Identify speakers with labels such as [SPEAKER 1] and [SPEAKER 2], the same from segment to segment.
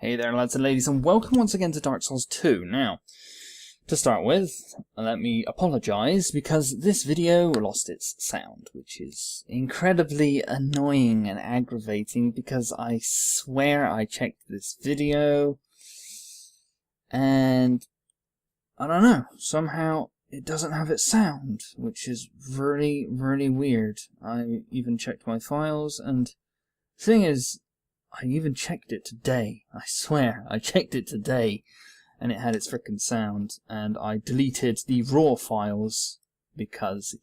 [SPEAKER 1] Hey there lads and ladies, and welcome once again to Dark Souls 2. Now, to start with, let me apologise because this video lost its sound, which is incredibly annoying and aggravating because I swear I checked this video and I don't know, somehow it doesn't have its sound, which is really, really weird. I even checked my files, and the thing is, I even checked it today. I swear, I checked it today, and it had its frickin' sound, and I deleted the raw files because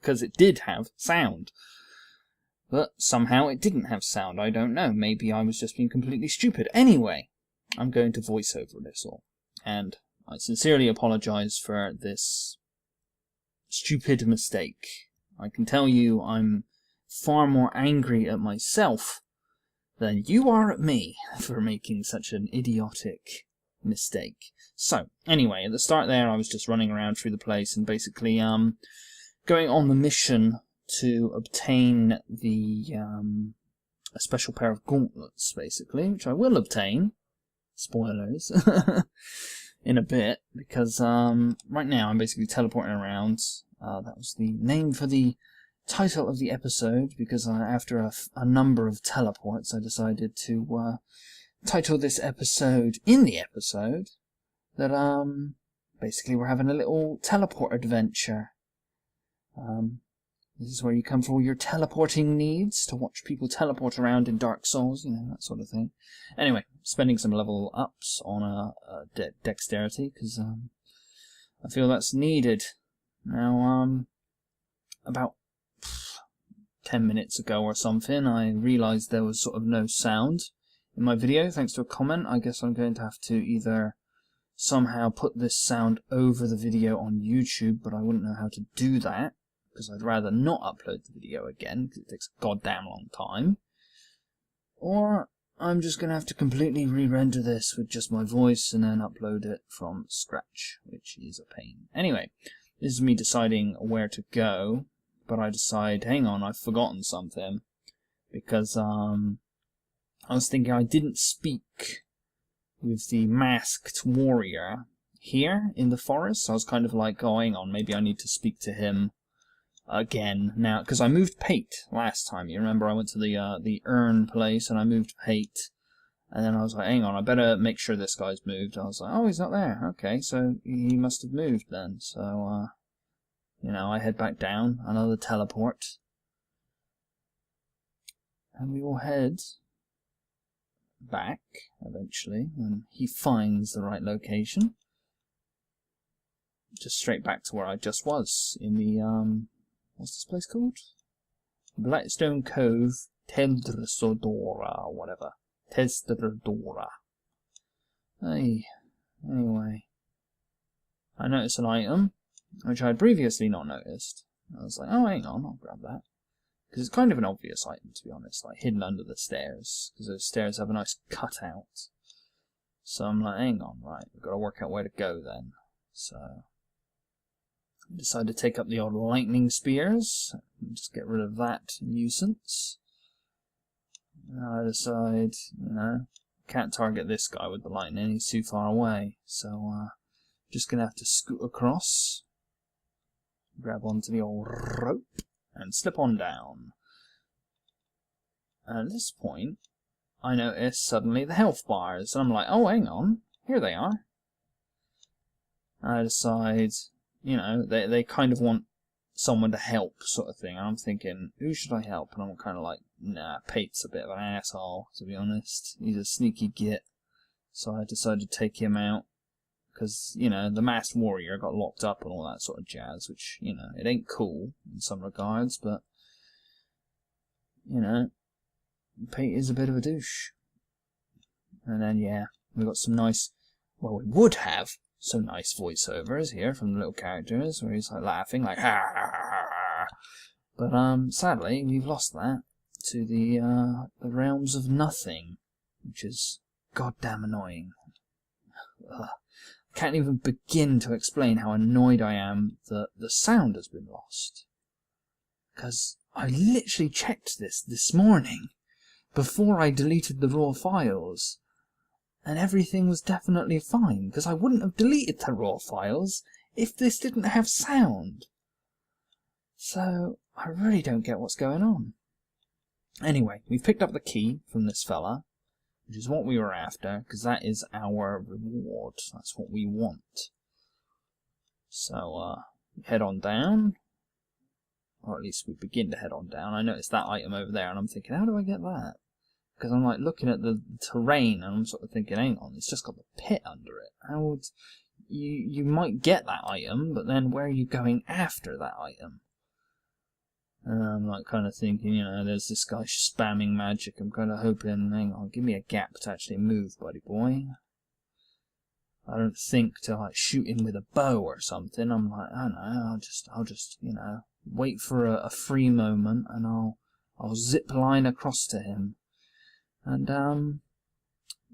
[SPEAKER 1] it did have sound. But somehow it didn't have sound, I don't know. Maybe I was just being completely stupid. Anyway, I'm going to voice over this all, and I sincerely apologise for this stupid mistake. I can tell you I'm far more angry at myself than you are at me for making such an idiotic mistake. So, anyway, at the start there I was just running around through the place and basically going on the mission to obtain the a special pair of gauntlets, basically, which I will obtain. Spoilers. In a bit, because right now I'm basically teleporting around. That was the name for the title of the episode, because after a number of teleports I decided to title this episode in the episode that basically we're having a little teleport adventure. This is where you come for all your teleporting needs, to watch people teleport around in Dark Souls, you know, that sort of thing. Anyway, spending some level ups on dexterity, because I feel that's needed. Now, about 10 minutes ago or something, I realised there was sort of no sound in my video, thanks to a comment. I guess I'm going to have to either somehow put this sound over the video on YouTube, but I wouldn't know how to do that, because I'd rather not upload the video again, because it takes a goddamn long time. Or I'm just going to have to completely re-render this with just my voice and then upload it from scratch, which is a pain. Anyway, this is me deciding where to go. But I decide, hang on, I've forgotten something, because I was thinking I didn't speak with the masked warrior here in the forest. So I was kind of like, oh, hang on, maybe I need to speak to him again now, because I moved Pate last time. You remember I went to the urn place and I moved Pate, and then I was like, hang on, I better make sure this guy's moved. I was like, oh, he's not there. Okay, so he must have moved then. So you know, I head back down, another teleport, and we will head back, eventually, when he finds the right location. Just straight back to where I just was, in the, what's this place called? Blackstone Cove, Teldresodora, whatever. Teldresodora. Hey, anyway. I noticed an item which I had previously not noticed. I was like, oh, hang on, I'll grab that. Because it's kind of an obvious item, to be honest, like hidden under the stairs, because those stairs have a nice cutout. So I'm like, hang on, right, we've got to work out where to go then. So I decided to take up the old lightning spears, and just get rid of that nuisance. And I decide, you know, can't target this guy with the lightning, he's too far away. So just going to have to scoot across, grab onto the old rope, and slip on down. And at this point, I notice suddenly the health bars, and I'm like, oh, hang on, here they are. And I decide, you know, they kind of want someone to help, sort of thing. And I'm thinking, who should I help? And I'm kind of like, nah, Pate's a bit of an asshole, to be honest. He's a sneaky git. So I decided to take him out. Because, you know, the masked warrior got locked up and all that sort of jazz, which, you know, it ain't cool in some regards, but, you know, Pate is a bit of a douche. And then, yeah, we got some nice, well, we would have some nice voiceovers here from the little characters, where he's like laughing, like, ha ha ha ha. But, sadly, we've lost that to the realms of nothing, which is goddamn annoying. Ugh. Can't even begin to explain how annoyed I am that the sound has been lost. Because I literally checked this morning, before I deleted the raw files, and everything was definitely fine, because I wouldn't have deleted the raw files if this didn't have sound. So I really don't get what's going on. Anyway, we've picked up the key from this fella, which is what we were after, because that is our reward. That's what we want. So, head on down. Or at least we begin to head on down. I noticed that item over there, and I'm thinking, how do I get that? Because I'm like looking at the terrain, and I'm sort of thinking, hang on, it's just got the pit under it. How would you might get that item, but then where are you going after that item? And I'm like kind of thinking, you know, there's this guy spamming magic. I'm kind of hoping, hang on, give me a gap to actually move, buddy boy. I don't think to like shoot him with a bow or something. I'm like, I don't know, I'll just, you know, wait for a free moment, and I'll zip line across to him. And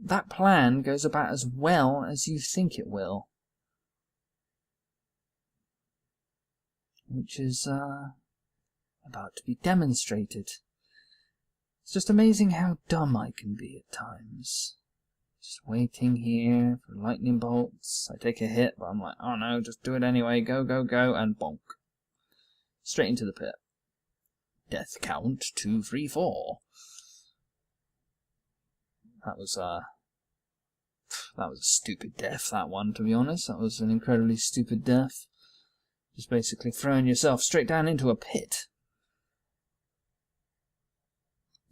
[SPEAKER 1] that plan goes about as well as you think it will, which is about to be demonstrated. It's just amazing how dumb I can be at times. Just waiting here for lightning bolts. I take a hit, but I'm like, oh no, just do it anyway. Go, go, go, and bonk. Straight into the pit. Death count 2, 3, 4. That was a stupid death, that one, to be honest. That was an incredibly stupid death. Just basically throwing yourself straight down into a pit.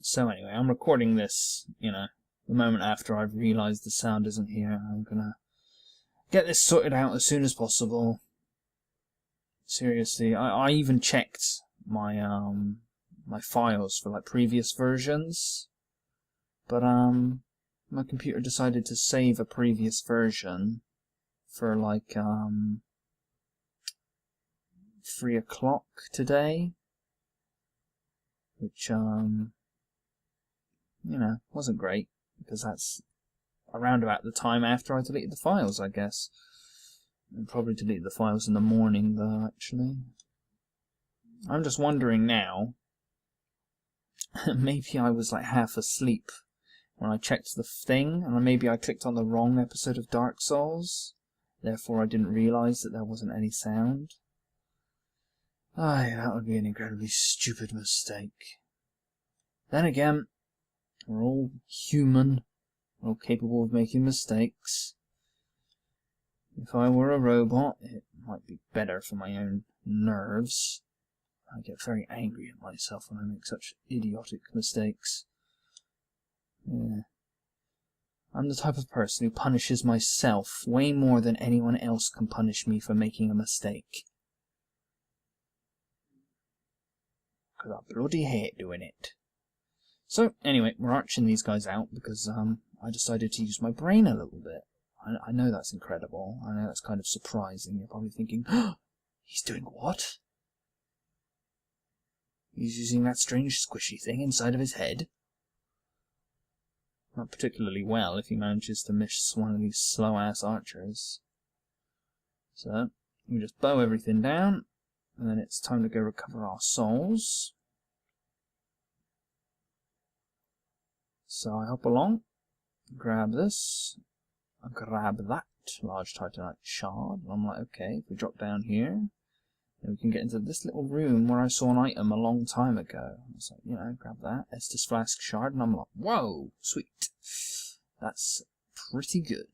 [SPEAKER 1] So anyway, I'm recording this, you know, the moment after I've realised the sound isn't here. I'm gonna get this sorted out as soon as possible. Seriously, I even checked my my files for like previous versions, but my computer decided to save a previous version for like 3 o'clock today, which you know, wasn't great, because that's around about the time after I deleted the files, I guess. I'll probably delete the files in the morning, though, actually. I'm just wondering now, maybe I was like half asleep when I checked the thing, and maybe I clicked on the wrong episode of Dark Souls, therefore I didn't realise that there wasn't any sound. Aye, that would be an incredibly stupid mistake. Then again, we're all human. We're all capable of making mistakes. If I were a robot, it might be better for my own nerves. I get very angry at myself when I make such idiotic mistakes. Yeah. I'm the type of person who punishes myself way more than anyone else can punish me for making a mistake. Because I bloody hate doing it. So, anyway, we're arching these guys out because I decided to use my brain a little bit. I know that's incredible. I know that's kind of surprising. You're probably thinking, oh, he's doing what? He's using that strange squishy thing inside of his head? Not particularly well if he manages to miss one of these slow-ass archers. So, we just bow everything down, and then it's time to go recover our souls. So I hop along, grab this, I grab that large titanite shard, and I'm like, okay, if we drop down here, then we can get into this little room where I saw an item a long time ago. I was like, you know, grab that, Estus Flask shard, and I'm like, whoa, sweet. That's pretty good.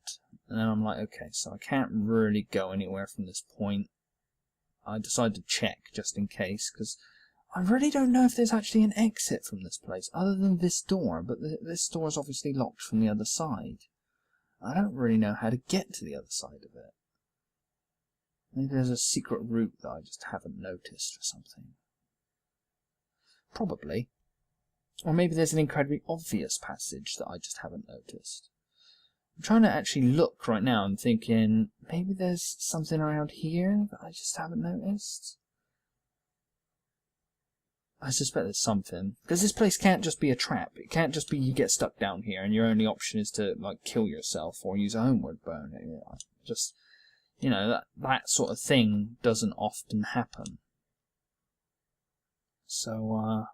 [SPEAKER 1] And then I'm like, okay, so I can't really go anywhere from this point. I decided to check just in case, because I really don't know if there's actually an exit from this place, other than this door, but this door is obviously locked from the other side. I don't really know how to get to the other side of it. Maybe there's a secret route that I just haven't noticed or something. Probably. Or maybe there's an incredibly obvious passage that I just haven't noticed. I'm trying to actually look right now and thinking, maybe there's something around here that I just haven't noticed. I suspect there's something. Because this place can't just be a trap. It can't just be you get stuck down here and your only option is to like kill yourself or use a homeward bone. Just, you know, that sort of thing doesn't often happen. So,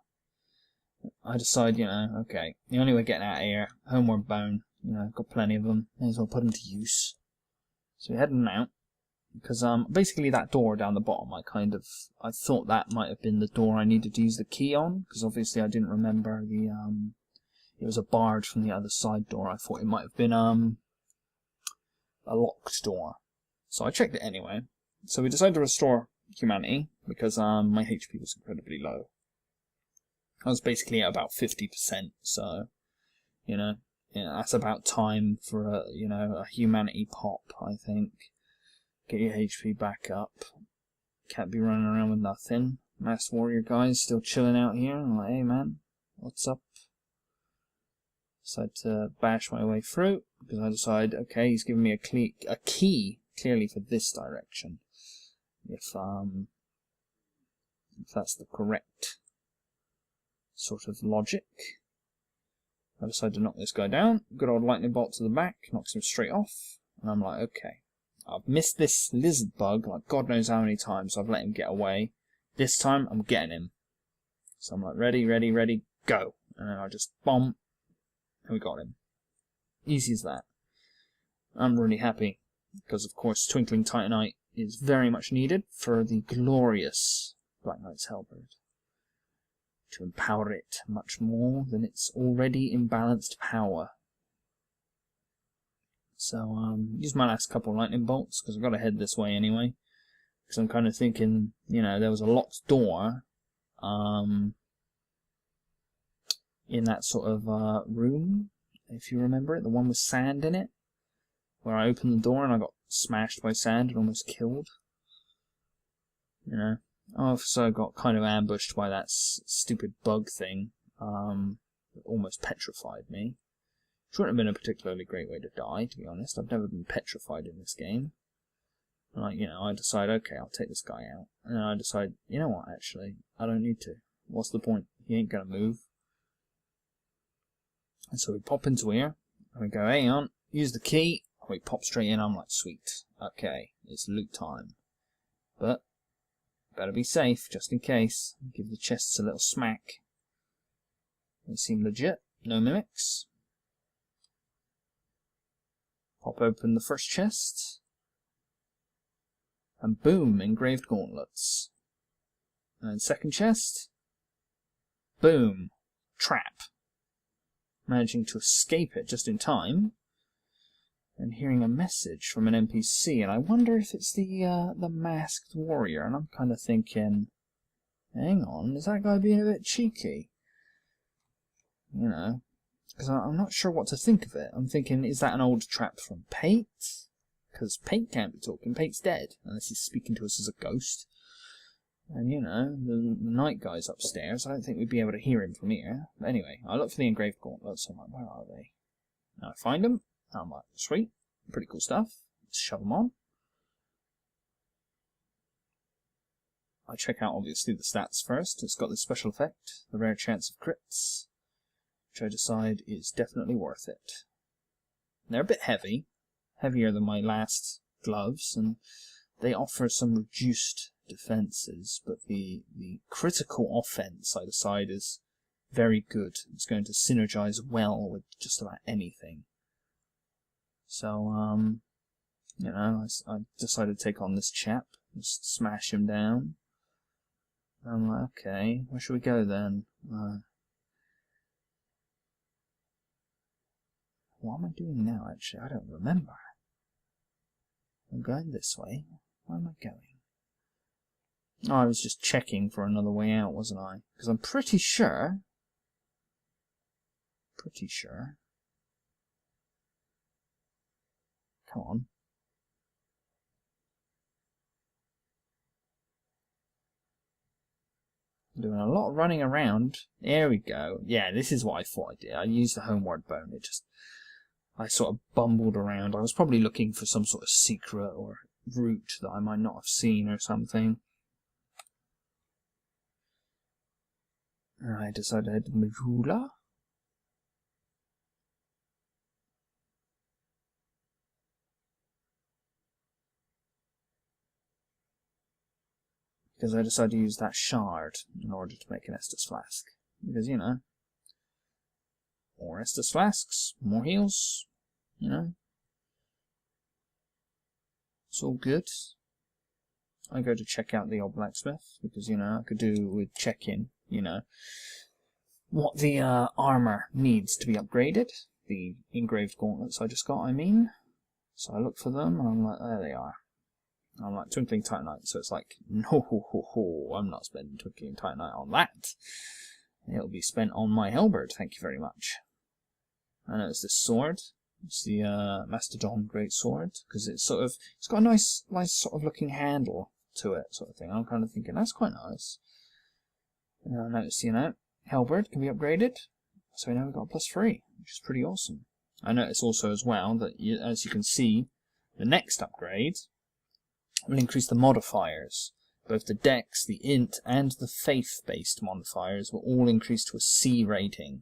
[SPEAKER 1] I decide, you know, okay, the only way getting out of here, homeward bone, You know, I've got plenty of them. May as well put them to use. So we're heading out. Because basically that door down the bottom, I thought that might have been the door I needed to use the key on. Because obviously I didn't remember the, it was a barred from the other side door. I thought it might have been a locked door. So I checked it anyway. So we decided to restore humanity because my HP was incredibly low. I was basically at about 50%, so that's about time for a humanity pop, I think. Get your HP back up. Can't be running around with nothing. Masked Warrior guys still chilling out here. I'm like, hey man, what's up? Decided to bash my way through because I decided, okay, he's giving me a key clearly for this direction. If that's the correct sort of logic. I decided to knock this guy down. Good old lightning bolt to the back, knocks him straight off. And I'm like, okay, I've missed this lizard bug like God knows how many times. I've let him get away. This time I'm getting him. So I'm like, ready, ready, ready, go. And then I just bomb, and we got him. Easy as that. I'm really happy because, of course, Twinkling Titanite is very much needed for the glorious Black Knight's Halberd. To empower it much more than its already imbalanced power. So, use my last couple of lightning bolts, because I've got to head this way anyway. Because I'm kind of thinking, there was a locked door, in that sort of, room, if you remember it, the one with sand in it, where I opened the door and I got smashed by sand and almost killed. I also got kind of ambushed by that stupid bug thing, that almost petrified me. Which wouldn't have been a particularly great way to die, to be honest. I've never been petrified in this game. And I decide, okay, I'll take this guy out. And then I decide, you know what, actually, I don't need to. What's the point? He ain't gonna move. And so we pop into here, and we go, hang on, use the key, and we pop straight in. I'm like, sweet, okay, it's loot time. But better be safe, just in case. Give the chests a little smack. They seem legit. No mimics. Pop open the first chest. And boom, engraved gauntlets. And second chest. Boom, trap. Managing to escape it just in time. And hearing a message from an NPC, and I wonder if it's the Masked Warrior, and I'm kind of thinking, hang on, is that guy being a bit cheeky? Because I'm not sure what to think of it. I'm thinking, is that an old trap from Pate? Because Pate can't be talking, Pate's dead, unless he's speaking to us as a ghost. And the night guy's upstairs, I don't think we'd be able to hear him from here. But anyway, I look for the engraved gauntlets, I'm like, where are they? Now I find them. I'm like, sweet, pretty cool stuff. Let's shove them on. I check out, obviously, the stats first. It's got this special effect, the rare chance of crits, which I decide is definitely worth it. They're a bit heavy, heavier than my last gloves, and they offer some reduced defenses, but the critical offense, I decide, is very good. It's going to synergize well with just about anything. So, I decided to take on this chap, just smash him down. I'm like, okay, where should we go then? What am I doing now, actually? I don't remember. I'm going this way. Where am I going? Oh, I was just checking for another way out, wasn't I? Because I'm pretty sure... Come on. I'm doing a lot of running around. There we go. Yeah, this is what I thought I did. I used the homeward bone. I sort of bumbled around. I was probably looking for some sort of secret or route that I might not have seen or something. And I decided to head to Majula. Because I decided to use that shard in order to make an Estus flask. Because, more Estus flasks, more heals, you know. It's all good. I go to check out the old blacksmith, because, you know, I could do with checking, you know, what the armor needs to be upgraded. The engraved gauntlets I just got, I mean. So I look for them, and I'm like, there they are. I'm like, Twinkling Titanite, so it's like, no, I'm not spending Twinkling Titanite on that. It'll be spent on my halberd, thank you very much. I know it's this sword. It's the Mastodon Great Sword, because it's got a nice sort of looking handle to it, sort of thing. I'm kind of thinking, that's quite nice. And I noticed, you know, halberd can be upgraded, so now we've got a +3, which is pretty awesome. I noticed also as well that, as you can see, the next upgrade will increase the modifiers. Both the Dex, the Int, and the Faith-based modifiers will all increase to a C rating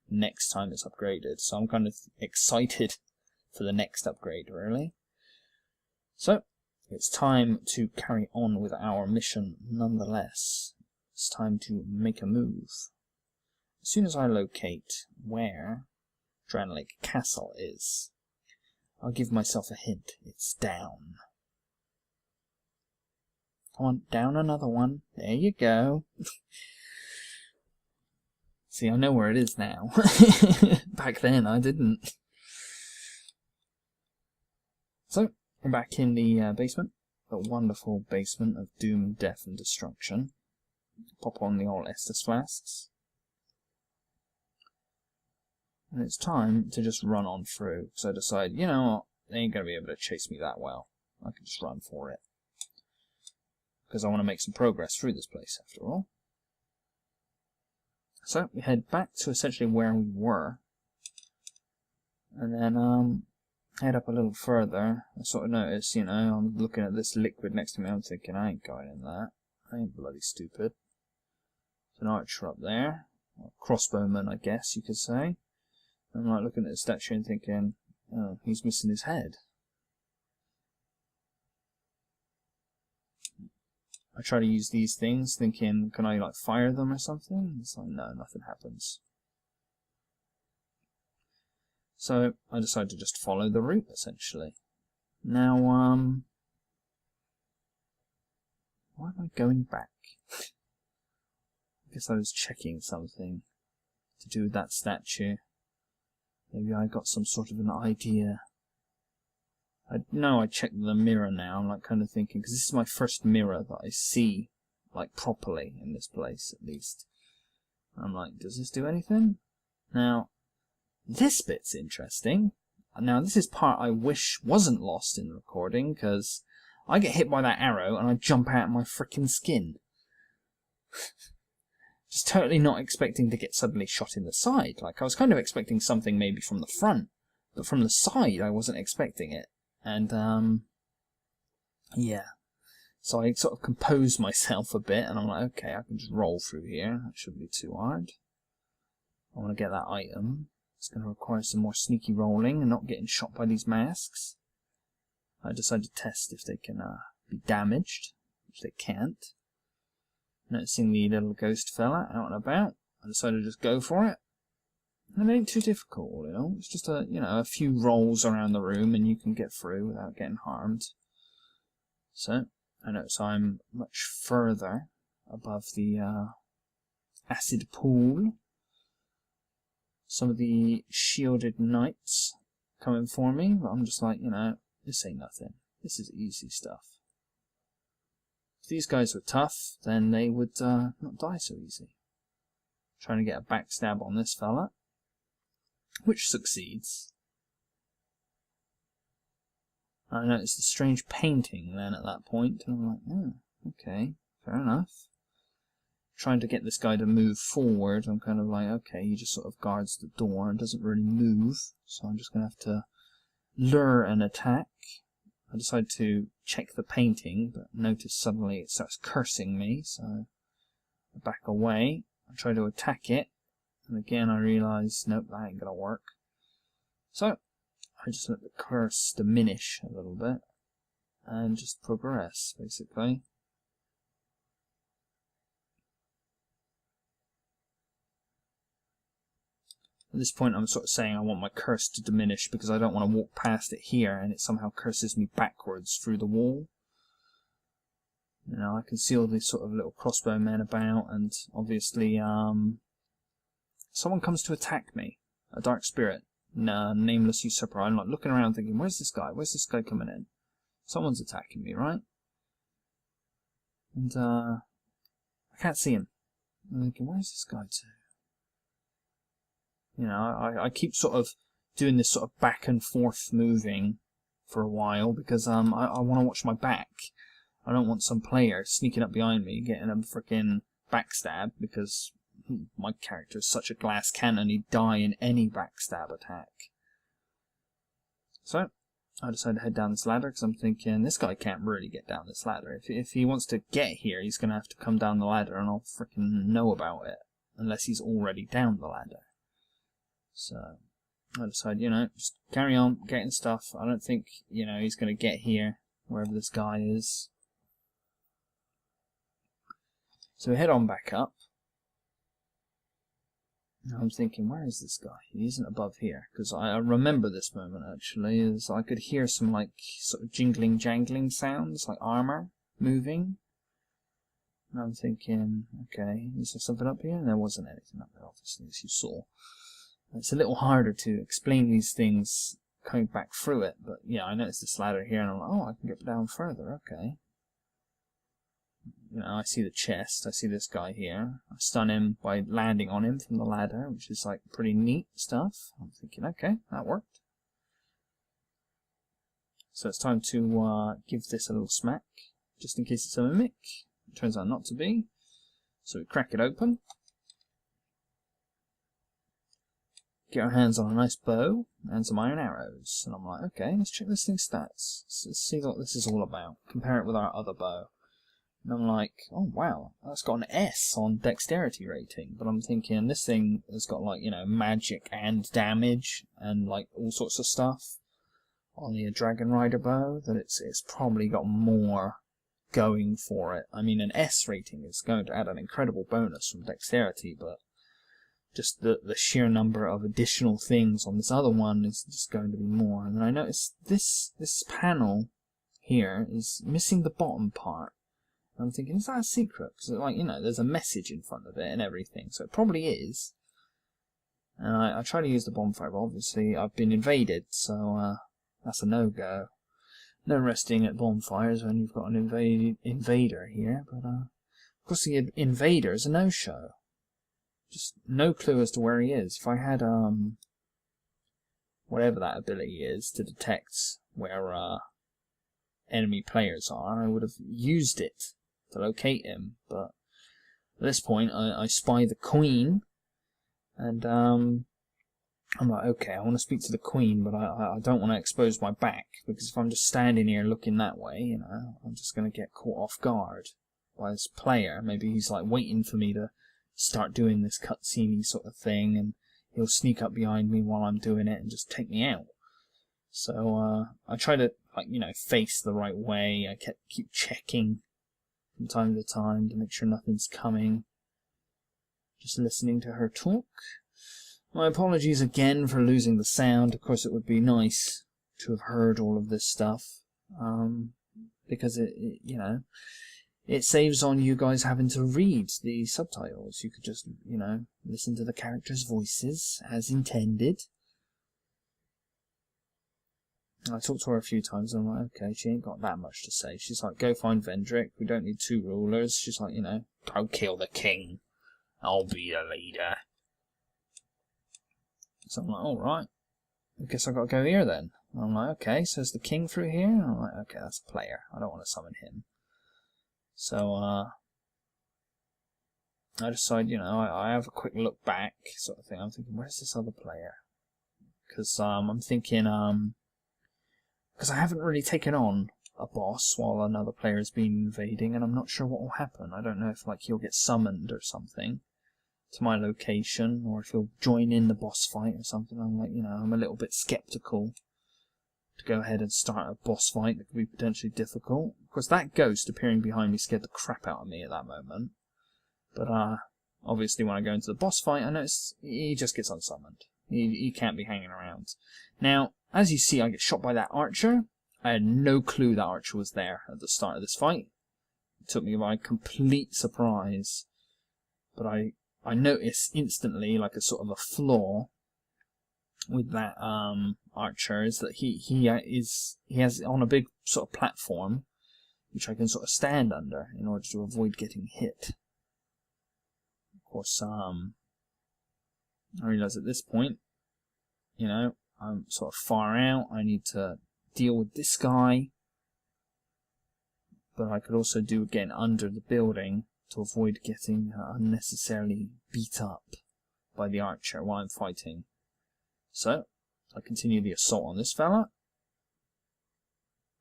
[SPEAKER 1] next time it's upgraded. So I'm kind of excited for the next upgrade, really. So, it's time to carry on with our mission nonetheless. It's time to make a move. As soon as I locate where Drannlake Castle is, I'll give myself a hint. It's down. Come on, down another one. There you go. See, I know where it is now. Back then, I didn't. So, we're back in the basement. The wonderful basement of doom, death, and destruction. Pop on the old Estus flasks. And it's time to just run on through. So I decide, you know what, they ain't going to be able to chase me that well. I can just run for it. Because I want to make some progress through this place, after all. So, we head back to essentially where we were. And then, head up a little further. I sort of notice, you know, I'm looking at this liquid next to me, I'm thinking, I ain't going in that. I ain't bloody stupid. There's an archer up there. A crossbowman, I guess you could say. I'm like looking at the statue and thinking, oh, he's missing his head. I try to use these things thinking, can I like fire them or something? It's like, no, nothing happens. So I decide to just follow the route, essentially. Now, why am I going back? I guess I was checking something to do with that statue. Maybe I got some sort of an idea. I know I checked the mirror now. I'm like kind of thinking, because this is my first mirror that I see, like properly in this place at least. I'm like, does this do anything? Now, this bit's interesting. Now, this is part I wish wasn't lost in the recording, because I get hit by that arrow and I jump out of my frickin' skin. Just totally not expecting to get suddenly shot in the side. Like, I was kind of expecting something maybe from the front, but from the side I wasn't expecting it. And, yeah. So I sort of composed myself a bit, and I'm like, okay, I can just roll through here. That shouldn't be too hard. I want to get that item. It's going to require some more sneaky rolling and not getting shot by these masks. I decided to test if they can be damaged, which they can't. Noticing the little ghost fella out and about, I decided to just go for it. And it ain't too difficult, you know. It's just a few rolls around the room and you can get through without getting harmed. So, I notice I'm much further above the acid pool. Some of the shielded knights coming for me, but I'm just like, you know, this ain't nothing. This is easy stuff. If these guys were tough, then they would not die so easy. Trying to get a backstab on this fella, which succeeds. I noticed a strange painting then at that point, and I'm like, oh, okay, fair enough. Trying to get this guy to move forward, I'm kind of like, okay, he just sort of guards the door and doesn't really move, so I'm just going to have to lure an attack. I decide to check the painting, but notice suddenly it starts cursing me, so I back away. I try to attack it, and again I realise, nope, that ain't going to work. So, I just let the curse diminish a little bit, and just progress, basically. this point I'm sort of saying I want my curse to diminish because I don't want to walk past it here and it somehow curses me backwards through the wall. You know, I can see all these sort of little crossbow men about, and obviously someone comes to attack me, a dark spirit, nameless usurper. I'm like looking around thinking, where's this guy? Where's this guy coming in? Someone's attacking me, right? And I can't see him. I'm thinking, where's this guy to? You know, I keep sort of doing this sort of back and forth moving for a while because I want to watch my back. I don't want some player sneaking up behind me, getting a frickin' backstab, because my character is such a glass cannon, he'd die in any backstab attack. So, I decided to head down this ladder, because I'm thinking, this guy can't really get down this ladder. If he wants to get here, he's going to have to come down the ladder, and I'll frickin' know about it, unless he's already down the ladder. So, I decided, you know, just carry on, getting stuff. I don't think, you know, he's going to get here, wherever this guy is. So we head on back up. Now I'm thinking, where is this guy? He isn't above here, because I remember this moment actually, is I could hear some like sort of jingling, jangling sounds, like armor moving. And I'm thinking, okay, is there something up here? And there wasn't anything up there, obviously, as you saw. It's a little harder to explain these things coming back through it, but yeah, I noticed this ladder here, and I'm like, oh, I can get down further, okay. You know, I see the chest, I see this guy here. I stun him by landing on him from the ladder, which is like pretty neat stuff. I'm thinking, okay, that worked. So it's time to give this a little smack, just in case it's a mimic. It turns out not to be. So we crack it open. Get our hands on a nice bow and some iron arrows. And I'm like, okay, let's check this thing's stats. Let's see what this is all about. Compare it with our other bow. And I'm like, oh wow, that's got an S on dexterity rating. But I'm thinking, this thing has got like, you know, magic and damage and like all sorts of stuff on the Dragon Rider bow, that it's probably got more going for it. I mean, an S rating is going to add an incredible bonus from dexterity, but just the sheer number of additional things on this other one is just going to be more. And then I noticed this panel here is missing the bottom part. I'm thinking, is that a secret? Because, like, you know, there's a message in front of it and everything, so it probably is. And I try to use the bonfire, but obviously I've been invaded, so that's a no-go. No resting at bonfires when you've got an invader here, but of course the invader is a no-show. Just no clue as to where he is. If I had whatever that ability is to detect where enemy players are, I would have used it to locate him, but at this point I spy the Queen, and I'm like, okay, I want to speak to the Queen, but I don't want to expose my back, because if I'm just standing here looking that way, you know, I'm just going to get caught off guard by this player. Maybe he's like waiting for me to start doing this cutscene sort of thing, and he'll sneak up behind me while I'm doing it and just take me out. So I try to, like, you know, face the right way. I keep checking from time to time to make sure nothing's coming. Just listening to her talk. My apologies again for losing the sound. Of course, it would be nice to have heard all of this stuff, because it you know, it saves on you guys having to read the subtitles. You could just, you know, listen to the characters' voices as intended. I talked to her a few times, and I'm like, okay, she ain't got that much to say. She's like, go find Vendrick, we don't need 2 rulers. She's like, you know, go kill the king, I'll be the leader. So I'm like, alright, I guess I gotta go here then. And I'm like, okay, so is the king through here? And I'm like, okay, that's a player, I don't want to summon him. So, I decide, you know, I have a quick look back, sort of thing. I'm thinking, where's this other player? Because, I'm thinking, because I haven't really taken on a boss while another player has been invading, and I'm not sure what will happen. I don't know if, like, he'll get summoned or something to my location, or if he'll join in the boss fight or something. I'm like, you know, I'm a little bit skeptical to go ahead and start a boss fight that could be potentially difficult. Of course, that ghost appearing behind me scared the crap out of me at that moment. But, obviously when I go into the boss fight, I notice he just gets unsummoned. He can't be hanging around. Now, as you see, I get shot by that archer. I had no clue that archer was there at the start of this fight. It took me by complete surprise. But I noticed instantly, like a sort of a flaw with that archer, is that he has on a big sort of platform, which I can sort of stand under in order to avoid getting hit. Of course, I realise at this point, you know, I'm sort of far out. I need to deal with this guy, but I could also do again under the building to avoid getting unnecessarily beat up by the archer while I'm fighting. So I continue the assault on this fella,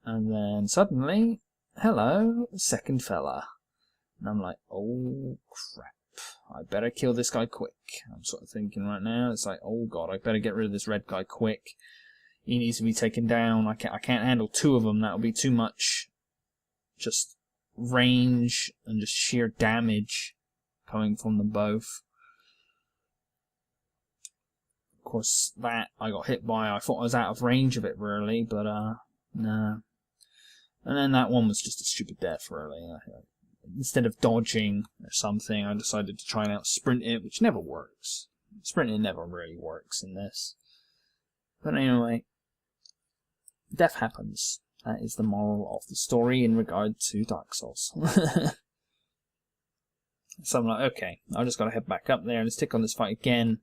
[SPEAKER 1] and then suddenly, hello, second fella, and I'm like, oh crap, I better kill this guy quick. I'm sort of thinking right now, it's like, oh god, I better get rid of this red guy quick. He needs to be taken down. I can't handle two of them. That'll be too much. Just range and just sheer damage coming from them both. Of course, that I got hit by. I thought I was out of range of it really, but nah. And then that one was just a stupid death really. Instead of dodging or something, I decided to try and out-sprint it, which never works. Sprinting never really works in this. But anyway, death happens. That is the moral of the story in regard to Dark Souls. So I'm like, okay, I just got to head back up there and stick on this fight again.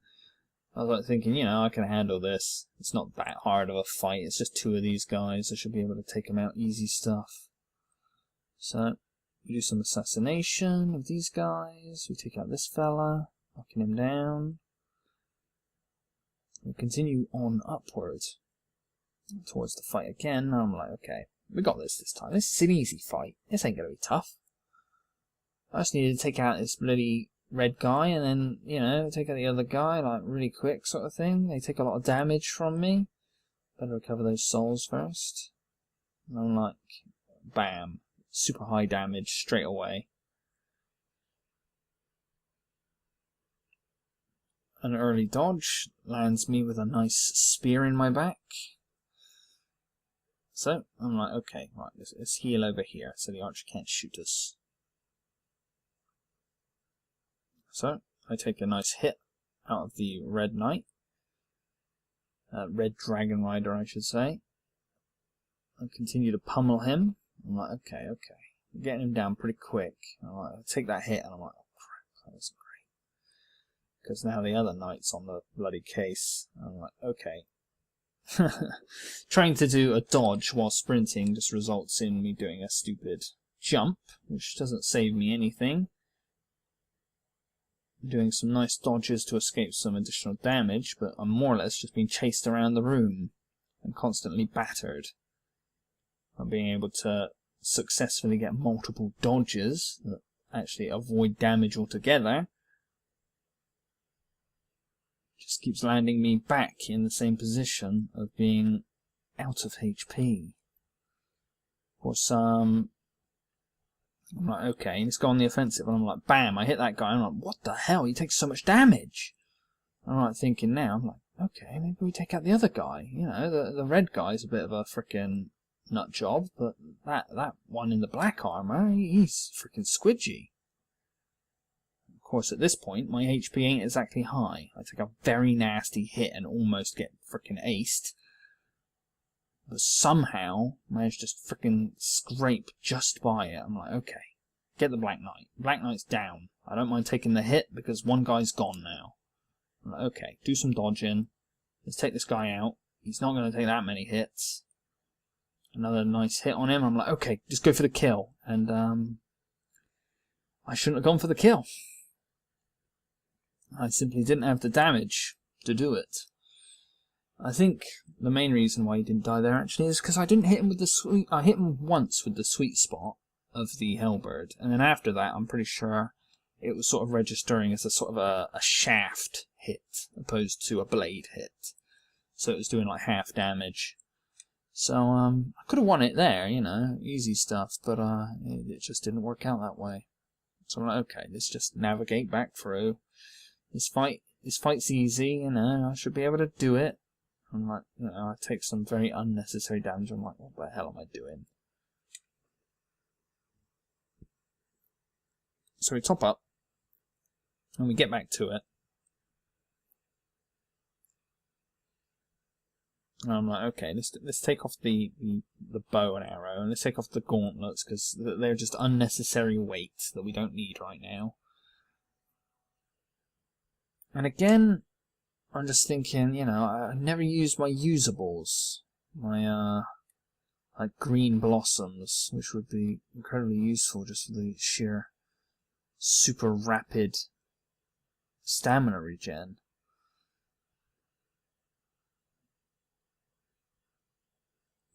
[SPEAKER 1] I was like thinking, you know, I can handle this. It's not that hard of a fight. It's just two of these guys. I should be able to take them out easy stuff. So we do some assassination of these guys. We take out this fella, knocking him down. We continue on upward towards the fight again. And I'm like, okay, we got this time. This is an easy fight. This ain't gonna be tough. I just needed to take out this bloody red guy and then, you know, take out the other guy, like, really quick sort of thing. They take a lot of damage from me. Better recover those souls first. And I'm like, bam. Super high damage straight away. An early dodge lands me with a nice spear in my back. So, I'm like, okay, right, let's heal over here so the archer can't shoot us. So, I take a nice hit out of the Red Knight. Red Dragon Rider, I should say. I continue to pummel him. I'm like, okay. I'm getting him down pretty quick. I'm like, I take that hit and I'm like, oh crap, that wasn't great. Because now the other knight's on the bloody case. I'm like, okay. Trying to do a dodge while sprinting just results in me doing a stupid jump, which doesn't save me anything. Doing some nice dodges to escape some additional damage, but I'm more or less just being chased around the room and constantly battered. I'm being able to successfully get multiple dodges that actually avoid damage altogether. Just keeps landing me back in the same position of being out of HP. Of course, I'm like, okay, let's go on the offensive, and I'm like, bam, I hit that guy, and I'm like, what the hell, he takes so much damage. I'm like thinking now, I'm like, okay, maybe we take out the other guy. You know, the red guy's a bit of a frickin' nut job, but that one in the black armor, he's frickin' squidgy. Of course, at this point, my HP ain't exactly high. I take a very nasty hit and almost get frickin' aced. But somehow, managed to frickin' scrape just by it. I'm like, okay, get the Black Knight. Black Knight's down. I don't mind taking the hit because one guy's gone now. I'm like, okay, do some dodging. Let's take this guy out. He's not going to take that many hits. Another nice hit on him. I'm like, okay, just go for the kill. And I shouldn't have gone for the kill. I simply didn't have the damage to do it. I think the main reason why he didn't die there actually is because I didn't hit him with the sweet... I hit him once with the sweet spot of the halberd. And then after that, I'm pretty sure it was sort of registering as a sort of a shaft hit opposed to a blade hit. So it was doing like half damage. So, I could have won it there, you know, easy stuff, but it just didn't work out that way. So I'm like, okay, let's just navigate back through. This fight this fight's easy, you know, I should be able to do it. I'm like, you know, I take some very unnecessary damage. I'm like, what the hell am I doing? So we top up, and we get back to it. And I'm like, okay, let's take off the bow and arrow, and let's take off the gauntlets, because they're just unnecessary weight that we don't need right now. And again, I'm just thinking, you know, I never used my usables, my like green blossoms, which would be incredibly useful just for the sheer super rapid stamina regen.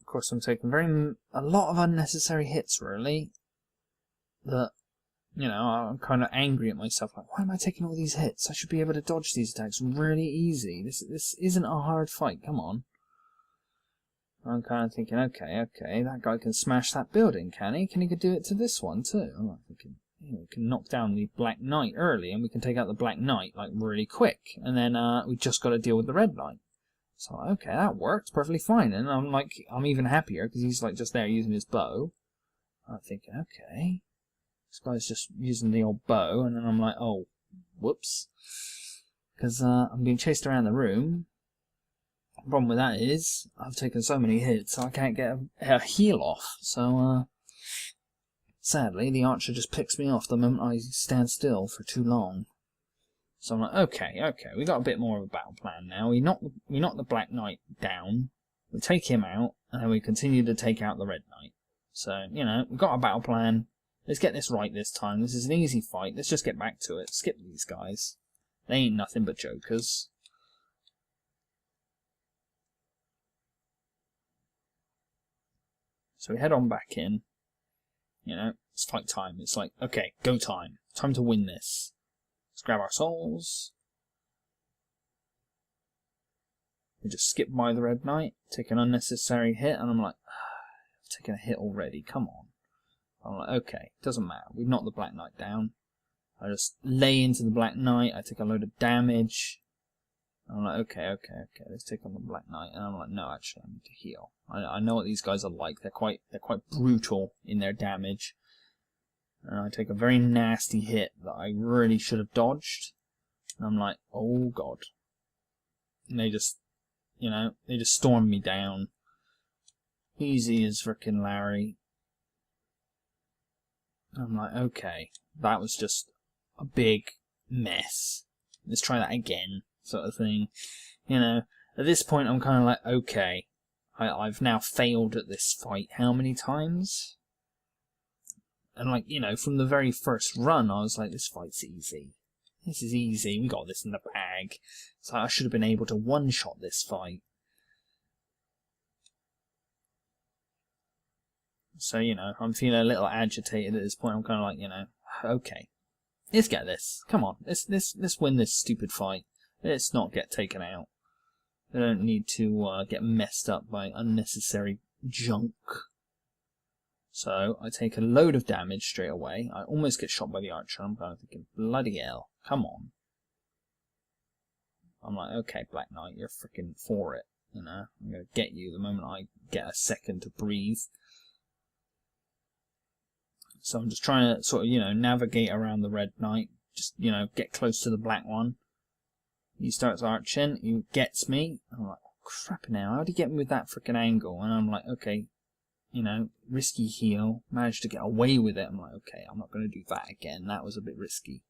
[SPEAKER 1] Of course, I'm taking a lot of unnecessary hits, really. That, you know, I'm kind of angry at myself. Like, why am I taking all these hits? I should be able to dodge these attacks really easy. This isn't a hard fight. Come on. I'm kind of thinking, okay, that guy can smash that building, can he? Can he do it to this one too? I'm like thinking, you know, we can knock down the Black Knight early, and we can take out the Black Knight like really quick, and then we just got to deal with the Red Knight. So okay, that works perfectly fine, and I'm even happier because he's like just there using his bow. I'm thinking, okay, this guy's just using the old bow, and then I'm like, oh, whoops, because I'm being chased around the room. The problem with that is I've taken so many hits I can't get a heal off, so sadly the archer just picks me off the moment I stand still for too long. So I'm like, okay, we got a bit more of a battle plan now. We knock the Black Knight down, we take him out, and then we continue to take out the Red Knight. So, you know, we've got a battle plan. Let's get this right this time. This is an easy fight. Let's just get back to it. Skip these guys. They ain't nothing but jokers. So we head on back in. You know, it's fight time. It's like, okay, go time. Time to win this. Let's grab our souls. We just skip by the Red Knight, take an unnecessary hit, and I'm like, I've taken a hit already, come on. I'm like, okay, doesn't matter. We've knocked the Black Knight down. I just lay into the Black Knight, I take a load of damage. I'm like, okay, let's take on the Black Knight. And I'm like, no, actually, I need to heal. I know what these guys are like. They're quite brutal in their damage. And I take a very nasty hit that I really should have dodged. And I'm like, oh god. And they just, you know, they just storm me down. Easy as frickin' Larry. I'm like, okay, that was just a big mess. Let's try that again, sort of thing. You know, at this point I'm kind of like, okay, I've now failed at this fight how many times? And like, you know, from the very first run I was like, this fight's easy. This is easy, we got this in the bag. So I should have been able to one-shot this fight. So, you know, I'm feeling a little agitated at this point. I'm kind of like, you know, okay, let's get this. Come on, let's win this stupid fight. Let's not get taken out. I don't need to get messed up by unnecessary junk. So I take a load of damage straight away. I almost get shot by the archer. I'm kind of thinking, bloody hell, come on. I'm like, okay, Black Knight, you're freaking for it. You know, I'm going to get you the moment I get a second to breathe. So I'm just trying to sort of, you know, navigate around the Red Knight. Just, you know, get close to the black one. He starts arching. He gets me. I'm like, oh, crap now. How'd he get me with that freaking angle? And I'm like, okay, you know, risky heal. Managed to get away with it. I'm like, okay, I'm not going to do that again. That was a bit risky.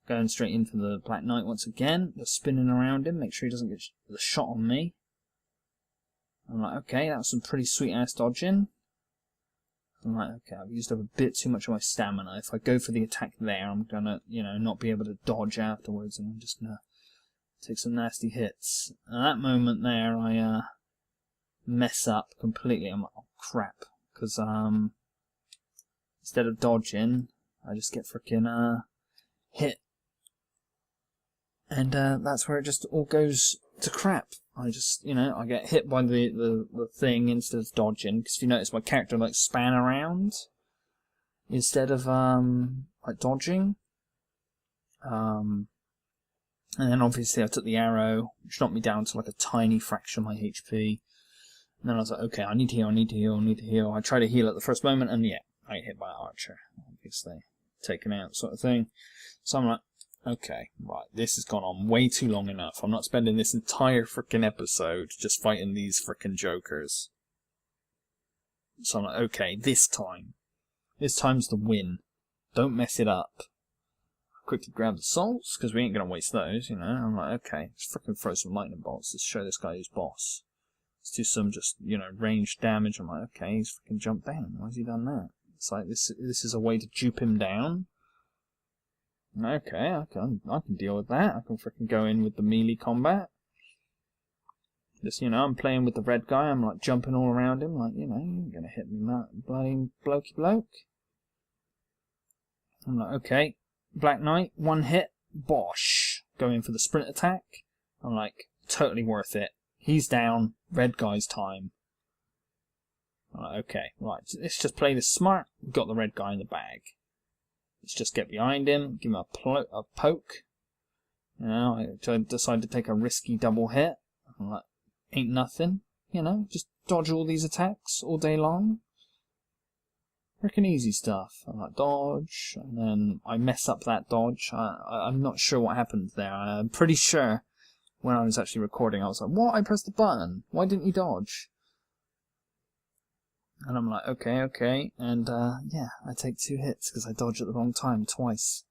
[SPEAKER 1] Going straight in for the Black Knight once again. Just spinning around him. Make sure he doesn't get the shot on me. I'm like, okay, that was some pretty sweet ass dodging. I'm like, okay, I've used up a bit too much of my stamina. If I go for the attack there, I'm gonna, you know, not be able to dodge afterwards, and I'm just gonna take some nasty hits. And at that moment there, I mess up completely. I'm like, oh crap, because instead of dodging, I just get frickin' hit, and that's where it just all goes to crap. I just, you know, I get hit by the thing instead of dodging, because if you notice my character like span around instead of like dodging. And then obviously I took the arrow, which knocked me down to like a tiny fraction of my HP. And then I was like, okay, I need to heal, I need to heal, I need to heal. I try to heal at the first moment, and yeah, I get hit by an archer, obviously. Taken out sort of thing. So I'm like, okay, right, this has gone on way too long enough. I'm not spending this entire frickin' episode just fighting these frickin' jokers. So I'm like, okay, this time's the win. Don't mess it up. Quickly grab the salts, because we ain't going to waste those, you know. I'm like, okay, let's frickin' throw some lightning bolts to show this guy who's boss. Let's do some just, you know, ranged damage. I'm like, okay, he's frickin' jumped down. Why has he done that? It's like, this is a way to dupe him down. Okay, I can deal with that. I can frickin' go in with the melee combat. Just, you know, I'm playing with the red guy. I'm like jumping all around him. Like, you know, you're going to hit me, that bloody blokey bloke. I'm like, okay. Black Knight, one hit, bosh. Go in for the sprint attack. I'm like, totally worth it. He's down, red guy's time. I'm like, okay, right, let's just play this smart. We've got the red guy in the bag. Let's just get behind him, give him a poke. You know, I decide to take a risky double hit. I'm like, ain't nothing, you know, just dodge all these attacks all day long. Freaking easy stuff. I like dodge, and then I mess up that dodge. I'm not sure what happened there. I'm pretty sure when I was actually recording, I was like, what? I pressed the button. Why didn't you dodge? And I'm like, okay. And yeah, I take 2 hits because I dodged at the wrong time twice.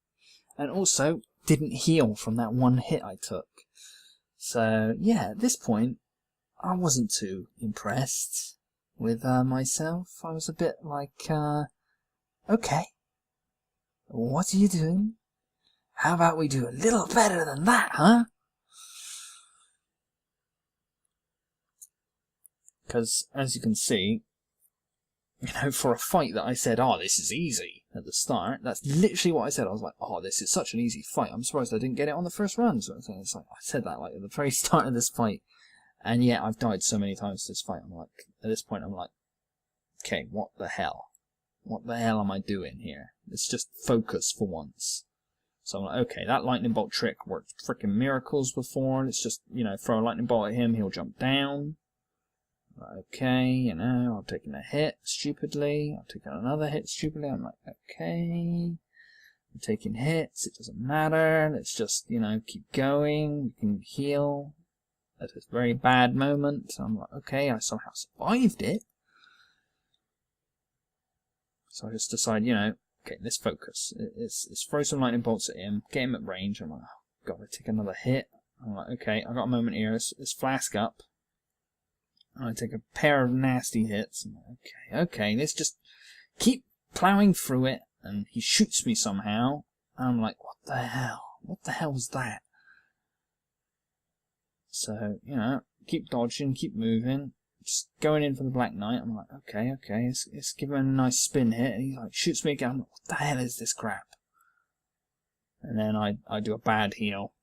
[SPEAKER 1] And also, didn't heal from that one hit I took. So, yeah, at this point, I wasn't too impressed with myself. I was a bit like, okay, what are you doing? How about we do a little better than that, huh? Because, as you can see, you know, for a fight that I said, oh, this is easy at the start, that's literally what I said. I was like, oh, this is such an easy fight. I'm surprised I didn't get it on the first run. So it's like, I said that like at the very start of this fight. And yet I've died so many times this fight. I'm like, at this point, I'm like, okay, what the hell? What the hell am I doing here? Let's just focus for once. So I'm like, okay, that lightning bolt trick worked freaking miracles before. Let's just, you know, throw a lightning bolt at him. He'll jump down. Okay, you know, I'm taking a hit stupidly. I'm taking another hit stupidly. I'm like, okay. I'm taking hits. It doesn't matter. Let's just, you know, keep going. We can heal at a very bad moment. I'm like, okay, I somehow survived it. So I just decide, you know, okay, let's focus. Let's throw some lightning bolts at him, get him at range. I'm like, oh, God, I take another hit. I'm like, okay, I got a moment here. Let's flask up. And I take a pair of nasty hits. I'm like, okay, let's just keep plowing through it. And he shoots me somehow. And I'm like, what the hell? What the hell was that? So, you know, keep dodging, keep moving. Just going in for the Black Knight. I'm like, okay, let's give him a nice spin hit. And he like shoots me again. I'm like, what the hell is this crap? And then I do a bad heal.